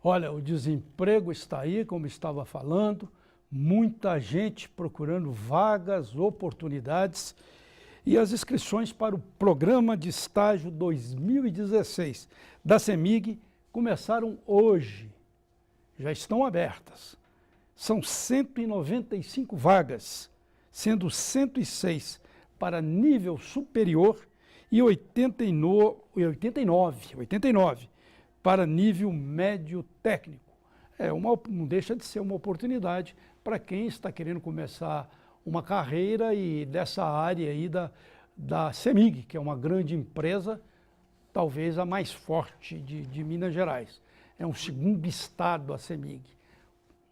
Olha, o desemprego está aí, como estava falando, muita gente procurando vagas, oportunidades e as inscrições para o Programa de Estágio 2016 da CEMIG começaram hoje, já estão abertas. São 195 vagas, sendo 106 para nível superior e 89 para nível médio técnico. Não deixa de ser uma oportunidade para quem está querendo começar uma carreira e dessa área aí da CEMIG, que é uma grande empresa, talvez a mais forte de Minas Gerais. É um segundo estado a CEMIG.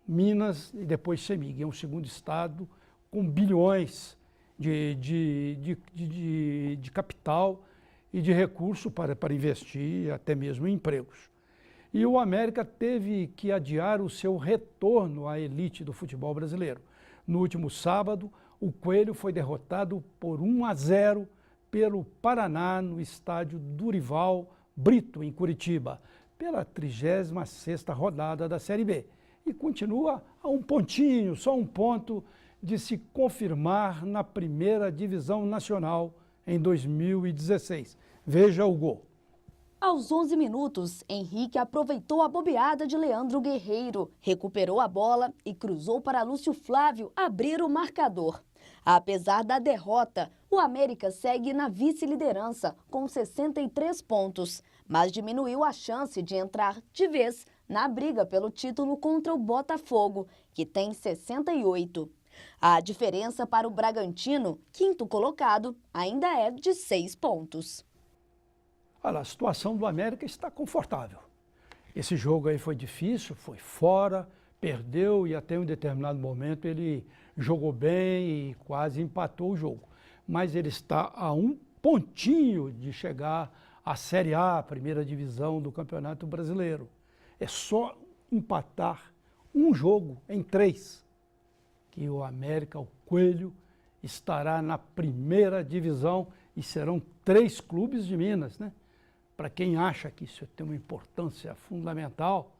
Minas e depois CEMIG. É um segundo estado com bilhões de capital e de recurso para investir, até mesmo em empregos. E o América teve que adiar o seu retorno à elite do futebol brasileiro. No último sábado, o Coelho foi derrotado por 1-0 pelo Paraná no estádio Durival Brito, em Curitiba, pela 36ª rodada da Série B. E continua a um pontinho, só um ponto, de se confirmar na primeira divisão nacional em 2016. Veja o gol. Aos 11 minutos, Henrique aproveitou a bobeada de Leandro Guerreiro, recuperou a bola e cruzou para Lúcio Flávio abrir o marcador. Apesar da derrota, o América segue na vice-liderança com 63 pontos, mas diminuiu a chance de entrar de vez na briga pelo título contra o Botafogo, que tem 68. A diferença para o Bragantino, quinto colocado, ainda é de 6 pontos. Olha, a situação do América está confortável. Esse jogo aí foi difícil, foi fora, perdeu e até um determinado momento ele jogou bem e quase empatou o jogo. Mas ele está a um pontinho de chegar à Série A, a primeira divisão do Campeonato Brasileiro. É só empatar um jogo em 3, que o América, o Coelho, estará na primeira divisão e serão 3 clubes de Minas, né? Para quem acha que isso tem uma importância fundamental,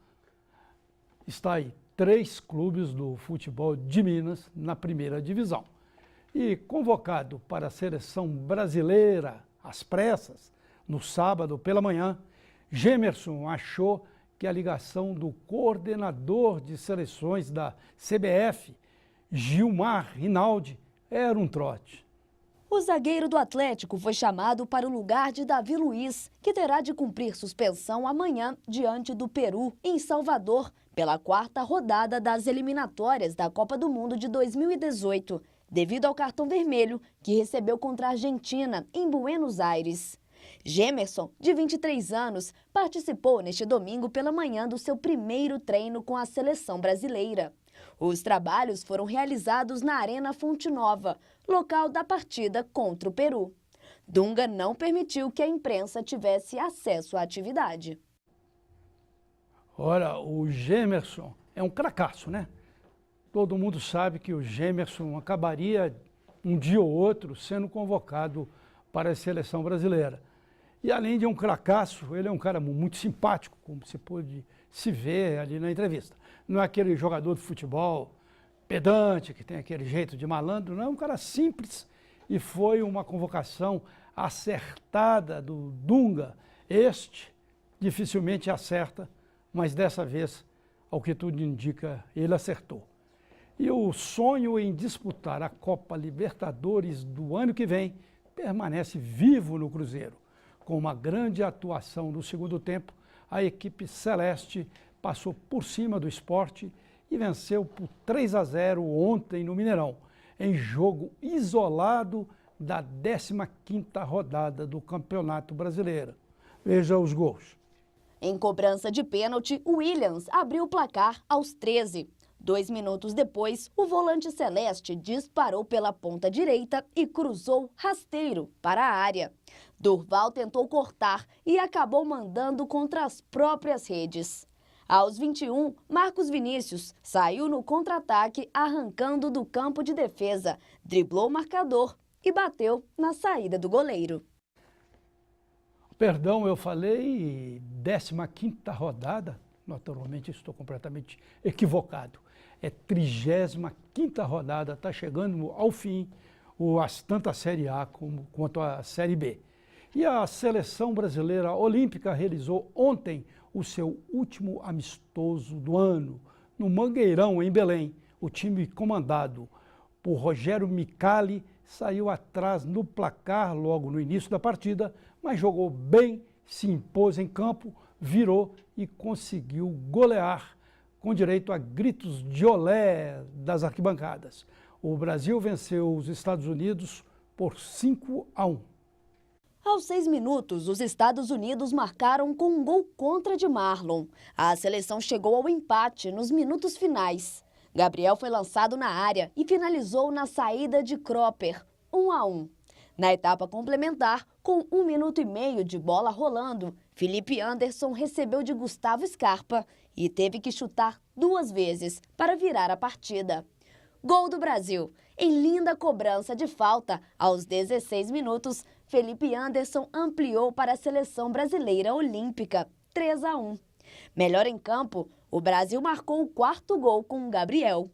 está aí 3 clubes do futebol de Minas na primeira divisão. E convocado para a seleção brasileira, às pressas, no sábado pela manhã, Gemerson achou que a ligação do coordenador de seleções da CBF, Gilmar Rinaldi, era um trote. O zagueiro do Atlético foi chamado para o lugar de Davi Luiz, que terá de cumprir suspensão amanhã diante do Peru, em Salvador, pela 4ª rodada das eliminatórias da Copa do Mundo de 2018, devido ao cartão vermelho que recebeu contra a Argentina, em Buenos Aires. Gemerson, de 23 anos, participou neste domingo pela manhã do seu primeiro treino com a seleção brasileira. Os trabalhos foram realizados na Arena Fonte Nova, local da partida contra o Peru. Dunga não permitiu que a imprensa tivesse acesso à atividade. Ora, o Gemerson é um cracaço, né? Todo mundo sabe que o Gemerson acabaria um dia ou outro sendo convocado para a seleção brasileira. E além de um cracaço, ele é um cara muito simpático, como se pôde se ver ali na entrevista. Não é aquele jogador de futebol pedante, que tem aquele jeito de malandro, não, é um cara simples e foi uma convocação acertada do Dunga. Este dificilmente acerta, mas dessa vez, ao que tudo indica, ele acertou. E o sonho em disputar a Copa Libertadores do ano que vem permanece vivo no Cruzeiro. Com uma grande atuação no segundo tempo, a equipe celeste passou por cima do Sport e venceu por 3-0 ontem no Mineirão, em jogo isolado da 15ª rodada do Campeonato Brasileiro. Veja os gols. Em cobrança de pênalti, o Williams abriu o placar aos 13. 2 minutos depois, o volante celeste disparou pela ponta direita e cruzou rasteiro para a área. Durval tentou cortar e acabou mandando contra as próprias redes. Aos 21, Marcos Vinícius saiu no contra-ataque arrancando do campo de defesa, driblou o marcador e bateu na saída do goleiro. Perdão, eu falei 15ª rodada, naturalmente estou completamente equivocado. É 35ª rodada, está chegando ao fim, tanto a Série A quanto a Série B. E a seleção brasileira olímpica realizou ontem o seu último amistoso do ano, no Mangueirão, em Belém. O time comandado por Rogério Micali saiu atrás no placar logo no início da partida, mas jogou bem, se impôs em campo, virou e conseguiu golear com direito a gritos de olé das arquibancadas. O Brasil venceu os Estados Unidos por 5-1. Aos 6 minutos, os Estados Unidos marcaram com um gol contra de Marlon. A seleção chegou ao empate nos minutos finais. Gabriel foi lançado na área e finalizou na saída de Cropper, 1-1. Na etapa complementar, com 1 minuto e meio de bola rolando, Felipe Anderson recebeu de Gustavo Scarpa e teve que chutar 2 vezes para virar a partida. Gol do Brasil. Em linda cobrança de falta, aos 16 minutos, Felipe Anderson ampliou para a seleção brasileira olímpica, 3-1. Melhor em campo, o Brasil marcou o 4º gol com Gabriel.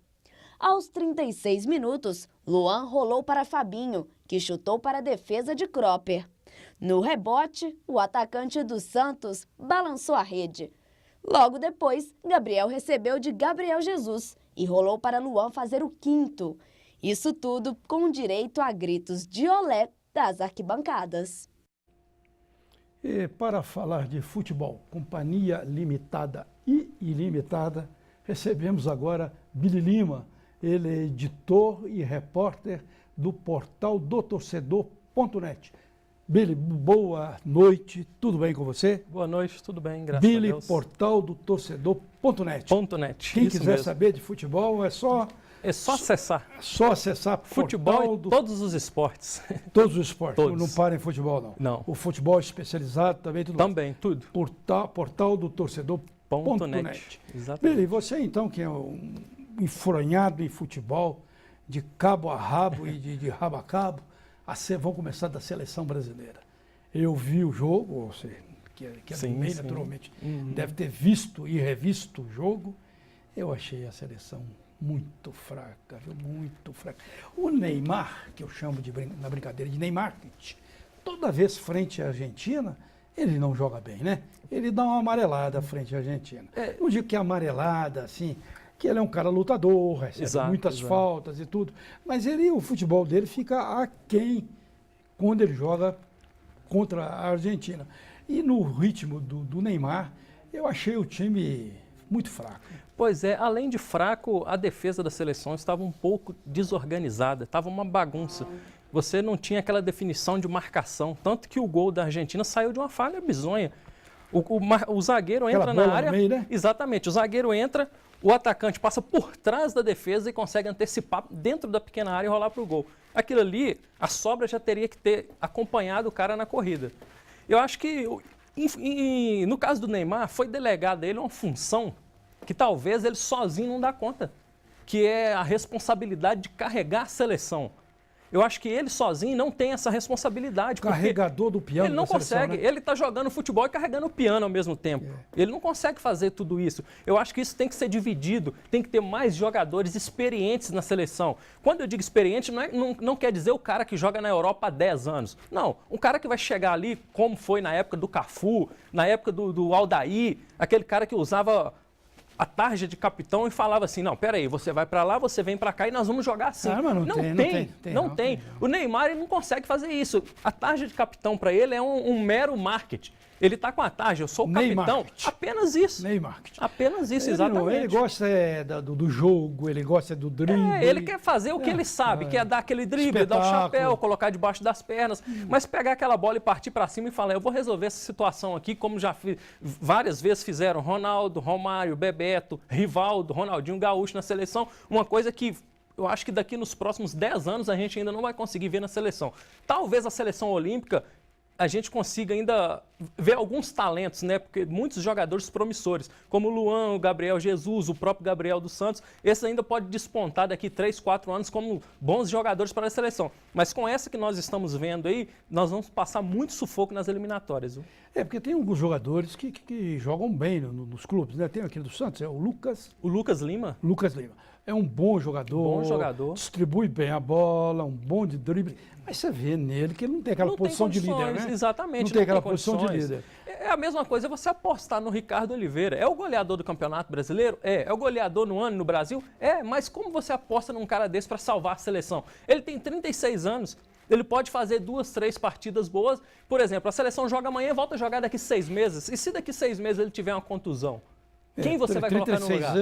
Aos 36 minutos, Luan rolou para Fabinho, que chutou para a defesa de Cropper. No rebote, o atacante do Santos balançou a rede. Logo depois, Gabriel recebeu de Gabriel Jesus e rolou para Luan fazer o 5º. Isso tudo com direito a gritos de olé das arquibancadas. E para falar de futebol, companhia limitada e ilimitada, recebemos agora Billy Lima. Ele é editor e repórter do portal dotorcedor.net. Billy, boa noite, tudo bem com você? Boa noite, tudo bem, graças Billy, a Deus. portal do torcedor.net. .net. Quem isso quiser mesmo. saber de futebol é só acessar. Só acessar Futebol portal e todos os esportes. todos os esportes. Todos. Não para em futebol, não. Não. O futebol especializado também, tudo mais. Também, tudo. Portal do torcedor.net. Exatamente. Billy, você então que é um enfronhado em futebol, de cabo a rabo e de rabo a cabo, vamos começar da seleção brasileira. Eu vi o jogo, você que é Sim, bem sim. naturalmente, Uhum. deve ter visto e revisto o jogo. Eu achei a seleção muito fraca, viu? Muito fraca. O Neymar, que eu chamo na brincadeira de Neymar, toda vez frente à Argentina, ele não joga bem, né? Ele dá uma amarelada frente à Argentina. Não digo que é amarelada, assim, que ele é um cara lutador, recebe muitas faltas e tudo, mas o futebol dele fica aquém quando ele joga contra a Argentina. E no ritmo do Neymar, eu achei o time muito fraco. Pois é, além de fraco, a defesa da seleção estava um pouco desorganizada, estava uma bagunça. Você não tinha aquela definição de marcação, tanto que o gol da Argentina saiu de uma falha bizonha. O zagueiro entra na área, no meio, né? Exatamente, o zagueiro entra, o atacante passa por trás da defesa e consegue antecipar dentro da pequena área e rolar para o gol. Aquilo ali, a sobra já teria que ter acompanhado o cara na corrida. Eu acho que, no caso do Neymar, foi delegado a ele uma função que talvez ele sozinho não dá conta, que é a responsabilidade de carregar a seleção. Eu acho que ele sozinho não tem essa responsabilidade. Carregador do piano. Ele não consegue, né? Ele está jogando futebol e carregando o piano ao mesmo tempo. Ele não consegue fazer tudo isso. Eu acho que isso tem que ser dividido, tem que ter mais jogadores experientes na seleção. Quando eu digo experiente, não quer dizer o cara que joga na Europa há 10 anos. Não, um cara que vai chegar ali, como foi na época do Cafu, na época do Aldair, aquele cara que usava a tarja de capitão e falava assim, não, peraí, você vai para lá, você vem para cá e nós vamos jogar assim. Ah, mas não tem. O Neymar ele não consegue fazer isso. A tarja de capitão para ele é um mero marketing. Ele está com a tarja, eu sou o capitão. Apenas isso. Neymar. Apenas isso, exatamente. Ele gosta do jogo, ele gosta do drible. Ele quer fazer o que ele sabe, que é dar aquele drible, dar o chapéu, colocar debaixo das pernas. Mas pegar aquela bola e partir para cima e falar, eu vou resolver essa situação aqui, como já várias vezes fizeram Ronaldo, Romário, Bebeto, Rivaldo, Ronaldinho Gaúcho na seleção. Uma coisa que eu acho que daqui nos próximos 10 anos a gente ainda não vai conseguir ver na seleção. Talvez a seleção olímpica a gente consiga ainda ver alguns talentos, né? Porque muitos jogadores promissores, como o Luan, o Gabriel Jesus, o próprio Gabriel dos Santos, esses ainda podem despontar daqui 3, 4 anos como bons jogadores para a seleção. Mas com essa que nós estamos vendo aí, nós vamos passar muito sufoco nas eliminatórias. Viu? Porque tem alguns jogadores que jogam bem nos clubes, né? Tem aquele do Santos, é o Lucas. O Lucas Lima? Lucas Lima. É um bom jogador. Bom jogador. Distribui bem a bola, um bom de drible. Mas você vê nele que ele não tem aquela posição de líder, né? Exatamente. Não tem aquela posição de líder. É a mesma coisa você apostar no Ricardo Oliveira. É o goleador do Campeonato Brasileiro? É o goleador no ano no Brasil? Mas como você aposta num cara desse para salvar a seleção? Ele tem 36 anos, ele pode fazer 2, 3 partidas boas. Por exemplo, a seleção joga amanhã e volta a jogar daqui 6 meses. E se daqui 6 meses ele tiver uma contusão? Quem você vai colocar no lugar?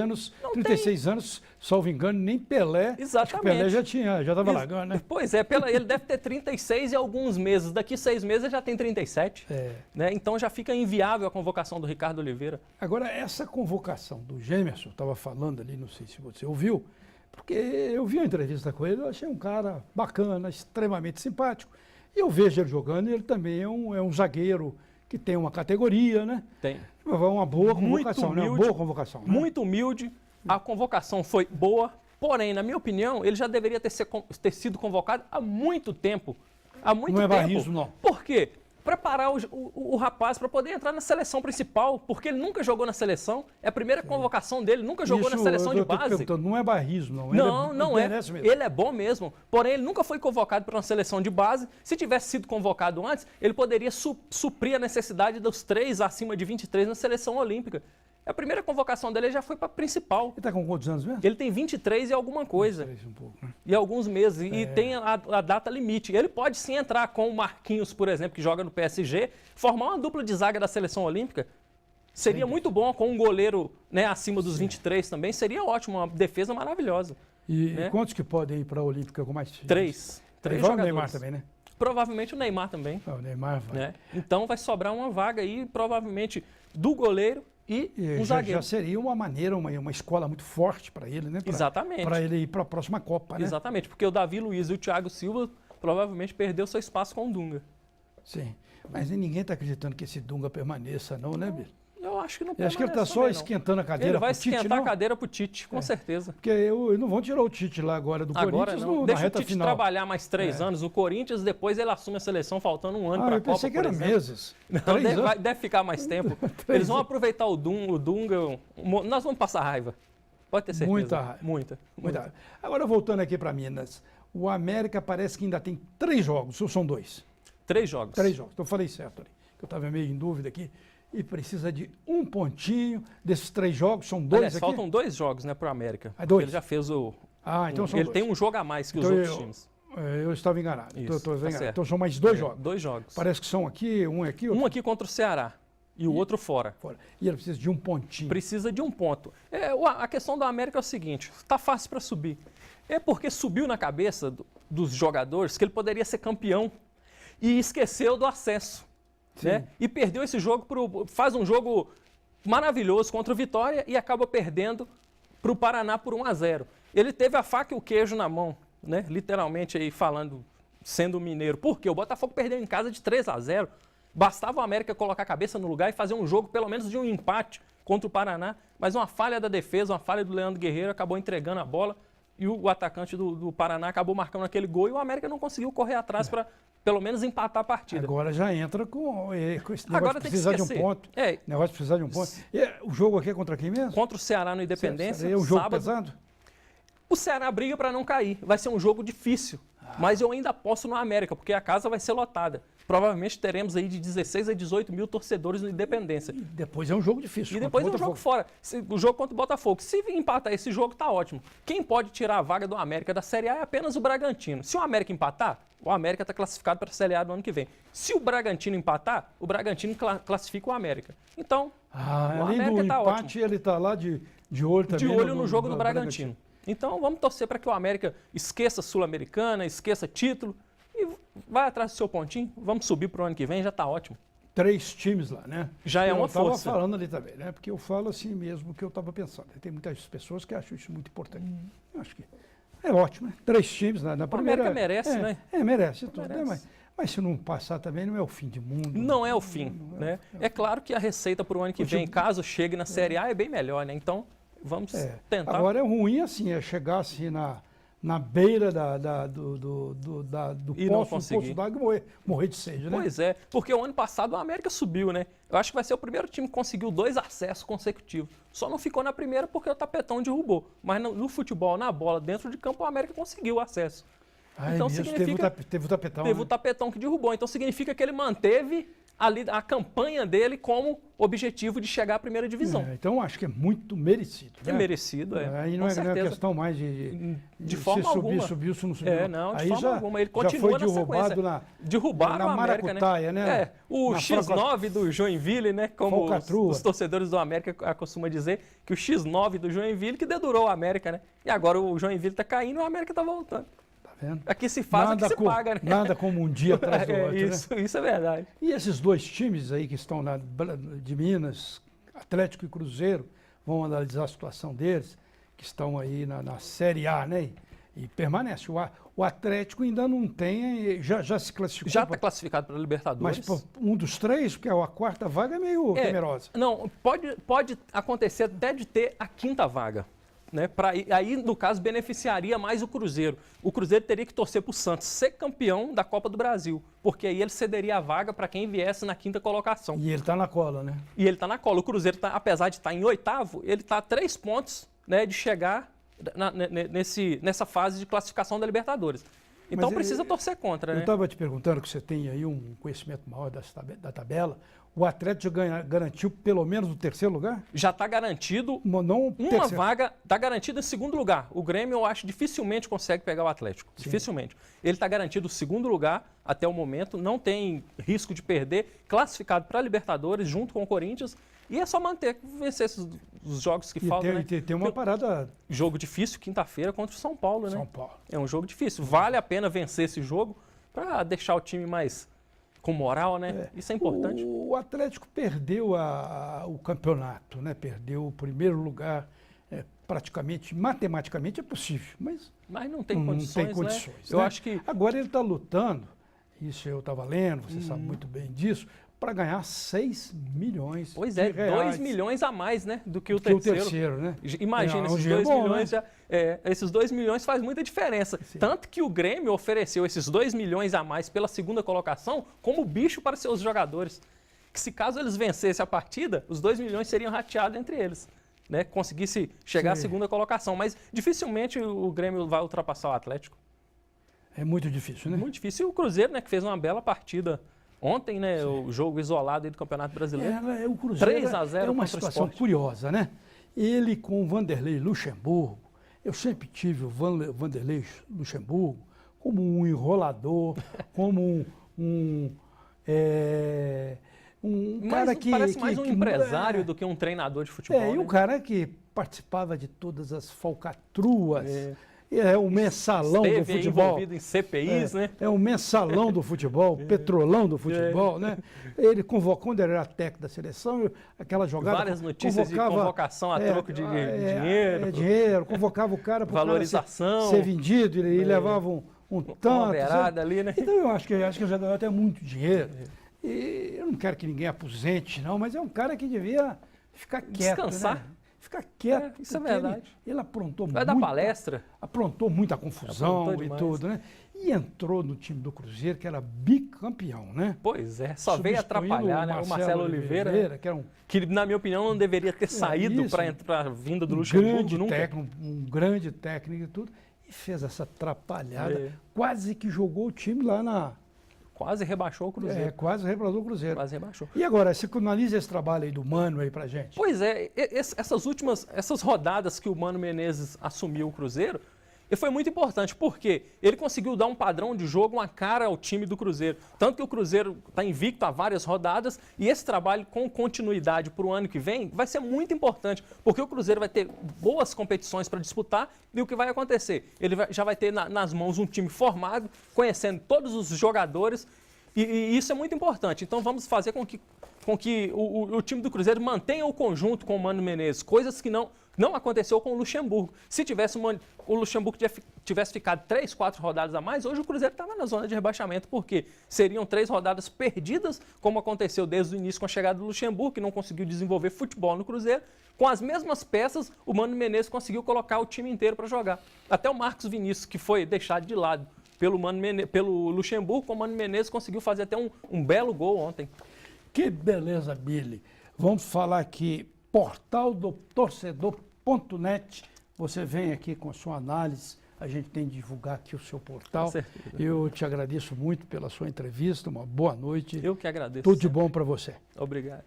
36 anos, salvo engano, nem Pelé. Exatamente. Acho que Pelé já estava largando, né? Pois é, ele deve ter 36 e alguns meses. Daqui 6 meses ele já tem 37. Né? Então já fica inviável a convocação do Ricardo Oliveira. Agora, essa convocação do Gemerson, estava falando ali, não sei se você ouviu, porque eu vi a entrevista com ele, eu achei um cara bacana, extremamente simpático. E eu vejo ele jogando e ele também é um zagueiro que tem uma categoria, né? Tem. Uma boa convocação, né? Uma boa convocação. Né? Muito humilde, a convocação foi boa, porém, na minha opinião, ele já deveria ter sido convocado há muito tempo. Há muito tempo. Não é barrismo, não. Por quê? Preparar o rapaz para poder entrar na seleção principal, porque ele nunca jogou na seleção, é a primeira convocação dele, nunca jogou na seleção de base. Não é barrismo, não. Não é. Ele é bom mesmo, porém ele nunca foi convocado para uma seleção de base. Se tivesse sido convocado antes, ele poderia suprir a necessidade dos 3 acima de 23 na seleção olímpica. A primeira convocação dele já foi para a principal. Ele está com quantos anos mesmo? Ele tem 23 e alguma coisa. 23 um pouco, né? E alguns meses. E tem a data limite. Ele pode sim entrar com o Marquinhos, por exemplo, que joga no PSG, formar uma dupla de zaga da seleção olímpica. Seria muito bom com um goleiro, né, acima dos 23 também. Seria ótimo, uma defesa maravilhosa. E né? quantos que podem ir para a Olímpica com mais? 3. 3 jogadores. O Neymar também, né? Provavelmente o Neymar também. O Neymar vai. Né? Então vai sobrar uma vaga aí, provavelmente, do goleiro e um zagueiro. Já seria uma maneira, uma escola muito forte para ele, né? Exatamente. Para ele ir para a próxima Copa, né? Exatamente, porque o Davi Luiz e o Thiago Silva provavelmente perdeu seu espaço com o Dunga. Sim, mas ninguém está acreditando que esse Dunga permaneça não, né, Biro? Eu acho que não permanece. Eu acho que ele está só esquentando a cadeira Ele vai pro Tite, esquentar não? a cadeira para o Tite, com certeza. Porque eles não vão tirar o Tite lá agora do Corinthians não. na Deixa reta o Tite final. trabalhar mais 3 anos no Corinthians, depois ele assume a seleção faltando um ano para a Copa, Eu pensei que era meses. Não, deve ficar mais tempo. Eles vão aproveitar o Dunga. Nós vamos passar raiva. Pode ter certeza. Muita raiva. Muita. Agora, voltando aqui para Minas, o América parece que ainda tem 3 jogos, ou são 2? 3 jogos. 3 jogos, então eu falei certo ali, que eu estava meio em dúvida aqui. E precisa de um pontinho desses 3 jogos, são 2 aqui? Faltam 2 jogos, né, para o América. 2? Ele já fez o... então são 2. Ele tem um jogo a mais que os outros times. Eu estava enganado. Isso, tá enganado. Então são mais 2 jogos. 2 jogos. Parece que são aqui, um aqui, outro. Um aqui contra o Ceará e o outro fora. E ele precisa de um pontinho. Precisa de um ponto. A questão do América é o seguinte, está fácil para subir. É porque subiu na cabeça dos jogadores que ele poderia ser campeão e esqueceu do acesso. Né? E perdeu esse jogo, faz um jogo maravilhoso contra o Vitória e acaba perdendo para o Paraná por 1-0. Ele teve a faca e o queijo na mão, né? Literalmente aí falando, sendo mineiro. Por quê? O Botafogo perdeu em casa de 3-0. Bastava o América colocar a cabeça no lugar e fazer um jogo pelo menos de um empate contra o Paraná, mas uma falha da defesa, uma falha do Leandro Guerreiro acabou entregando a bola e o atacante do Paraná acabou marcando aquele gol e o América não conseguiu correr atrás para pelo menos empatar a partida. Agora já entra com esse negócio Agora de precisar de um ponto. Negócio de precisar de um ponto. O jogo aqui é contra quem mesmo? Contra o Ceará no Independência. É um jogo sábado. pesado? O Ceará briga para não cair. Vai ser um jogo difícil. Mas eu ainda aposto no América, porque a casa vai ser lotada. Provavelmente teremos aí de 16 a 18 mil torcedores no Independência. E depois é um jogo difícil. E depois é um jogo fora. O jogo contra o Botafogo. Se empatar esse jogo, tá ótimo. Quem pode tirar a vaga do América da Série A é apenas o Bragantino. Se o América empatar, o América está classificado para a Série A do ano que vem. Se o Bragantino empatar, o Bragantino classifica o América. Então, o além América do está empate, ótimo. ele está lá de olho também. De olho no jogo do Bragantino. Então, vamos torcer para que o América esqueça Sul-Americana, esqueça título e vai atrás do seu pontinho. Vamos subir para o ano que vem, já está ótimo. 3 times lá, né? Já é uma força. Eu estava falando ali também, né? Porque eu falo assim mesmo que eu estava pensando. Tem muitas pessoas que acham isso muito importante. Eu acho que é ótimo, né? 3 times na primeira... A América merece, né? Merece tudo. Merece. Mas se não passar também não é o fim do mundo. Não é o fim, né? É claro que a receita para o ano que vem, caso chegue na Série A, é bem melhor, né? Então, vamos tentar. Agora é ruim assim, é chegar assim na beira do poço d'água e morrer de sede, né? Pois é, porque o ano passado a América subiu, né? Eu acho que vai ser o primeiro time que conseguiu 2 acessos consecutivos. Só não ficou na primeira porque o Tapetão derrubou. Mas no futebol, na bola, dentro de campo, a América conseguiu o acesso. Então significa... Teve o Tapetão, Teve o Tapetão que derrubou. Então significa que ele manteve ali a campanha dele como objetivo de chegar à primeira divisão. Então acho que é muito merecido. É merecido, Aí não é questão mais de forma se alguma. Subiu, se não subiu. Não, de aí forma alguma. Ele continua na sequência. Derrubaram na o América, né? O X9 do Joinville, né? Como os torcedores do América costumam dizer, que o X9 do Joinville que dedurou o América, né? E agora o Joinville está caindo e o América está voltando. Aqui se faz, aqui se paga, né? Nada como um dia atrás do outro, Isso é verdade. E esses 2 times aí que estão de Minas, Atlético e Cruzeiro, vão analisar a situação deles, que estão aí na Série A, né? E permanece. O Atlético ainda não tem, já se classificou. Já está classificado para a Libertadores. Mas um dos 3, porque a 4ª vaga é meio temerosa. Não, pode acontecer até de ter a 5ª vaga. Né? Aí, no caso, beneficiaria mais o Cruzeiro. O Cruzeiro teria que torcer para o Santos ser campeão da Copa do Brasil, porque aí ele cederia a vaga para quem viesse na 5ª colocação. E ele está na cola, né? E ele está na cola. O Cruzeiro, apesar de estar em 8º, ele está a 3 pontos, né, de chegar nessa fase de classificação da Libertadores. Então precisa torcer contra, né? Eu estava te perguntando que você tem aí um conhecimento maior da tabela. O Atlético garantiu pelo menos o 3º lugar? Já está garantido. Não uma vaga está garantida em 2º lugar. O Grêmio, eu acho, dificilmente consegue pegar o Atlético. Sim. Dificilmente. Ele está garantido o 2º lugar até o momento. Não tem risco de perder. Classificado para a Libertadores junto com o Corinthians. E é só vencer os jogos que faltam, né? Tem uma parada... Jogo difícil, quinta-feira, contra o São Paulo, né? São Paulo. É um jogo difícil. Vale a pena vencer esse jogo para deixar o time mais com moral, né? Isso é importante. O Atlético perdeu o campeonato, né? Perdeu o 1º lugar. Praticamente, matematicamente é possível, mas não tem condições, né? Eu acho que... Agora ele está lutando, isso eu estava lendo, você sabe muito bem disso, para ganhar 6 milhões Pois de é, reais. 2 milhões a mais, né, do que o terceiro. Né? Imagina, esses 2 milhões, né? Esses 2 milhões faz muita diferença. Sim. Tanto que o Grêmio ofereceu esses 2 milhões a mais pela 2ª colocação como bicho para seus jogadores. Que se caso eles vencessem a partida, os 2 milhões seriam rateados entre eles. Né? Conseguisse chegar à 2ª colocação. Mas dificilmente o Grêmio vai ultrapassar o Atlético. É muito difícil, né? Muito difícil. E o Cruzeiro, né, que fez uma bela partida ontem, né, o jogo isolado aí do Campeonato Brasileiro. O Cruzeiro 3-0 é uma situação curiosa, né? Ele com o Vanderlei Luxemburgo, eu sempre tive o Vanderlei Luxemburgo como um enrolador, como um cara que... Parece mais um empresário do que um treinador de futebol. E um cara que participava de todas as falcatruas. É o mensalão do futebol. Envolvido em CPIs, né? É o mensalão do futebol, petrolão do futebol, né? Ele convocou, quando ele era técnico da seleção, aquela jogada... Várias notícias de convocação a troco de dinheiro. Dinheiro, convocava o cara para valorização, ser vendido e levava um tanto. Ali, né? Então eu acho que já ganhou até muito dinheiro. E eu não quero que ninguém aposente, não, mas é um cara que devia ficar quieto. Descansar. Né? Ficar quieto. Isso é verdade. Ele aprontou muito. Vai dar palestra. Aprontou muita confusão e tudo, né? E entrou no time do Cruzeiro, que era bicampeão, né? Pois é, só veio atrapalhar, né? O Marcelo Oliveira, que na minha opinião não deveria ter saído para a vinda do Luxemburgo nunca. Um grande técnico e tudo. E fez essa atrapalhada. Quase que jogou o time lá na... Quase rebaixou o Cruzeiro. Quase rebaixou o Cruzeiro. Quase rebaixou. E agora, você analisa esse trabalho aí do Mano aí pra gente? Pois é, essas rodadas que o Mano Menezes assumiu o Cruzeiro, foi muito importante, porque ele conseguiu dar um padrão de jogo, uma cara ao time do Cruzeiro. Tanto que o Cruzeiro está invicto há várias rodadas e esse trabalho com continuidade para o ano que vem vai ser muito importante, porque o Cruzeiro vai ter boas competições para disputar e o que vai acontecer? Ele já vai ter nas mãos um time formado, conhecendo todos os jogadores e isso é muito importante. Então vamos fazer com que o time do Cruzeiro mantenha o conjunto com o Mano Menezes, coisas que Não aconteceu com o Luxemburgo. Se o Luxemburgo tivesse ficado 3, 4 rodadas a mais, hoje o Cruzeiro estava na zona de rebaixamento, porque seriam 3 rodadas perdidas, como aconteceu desde o início com a chegada do Luxemburgo, que não conseguiu desenvolver futebol no Cruzeiro. Com as mesmas peças, o Mano Menezes conseguiu colocar o time inteiro para jogar. Até o Marcos Vinícius, que foi deixado de lado pelo Luxemburgo, o Mano Menezes conseguiu fazer até um belo gol ontem. Que beleza, Billy. Vamos falar aqui, portal do torcedor.net. Você vem aqui com a sua análise, a gente tem que divulgar aqui o seu portal. Com certeza. Eu te agradeço muito pela sua entrevista, uma boa noite. Eu que agradeço. Tudo de bom para você. Obrigado.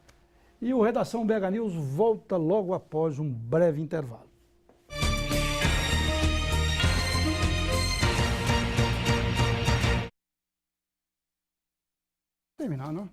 E o Redação BH News volta logo após um breve intervalo. Terminar, não?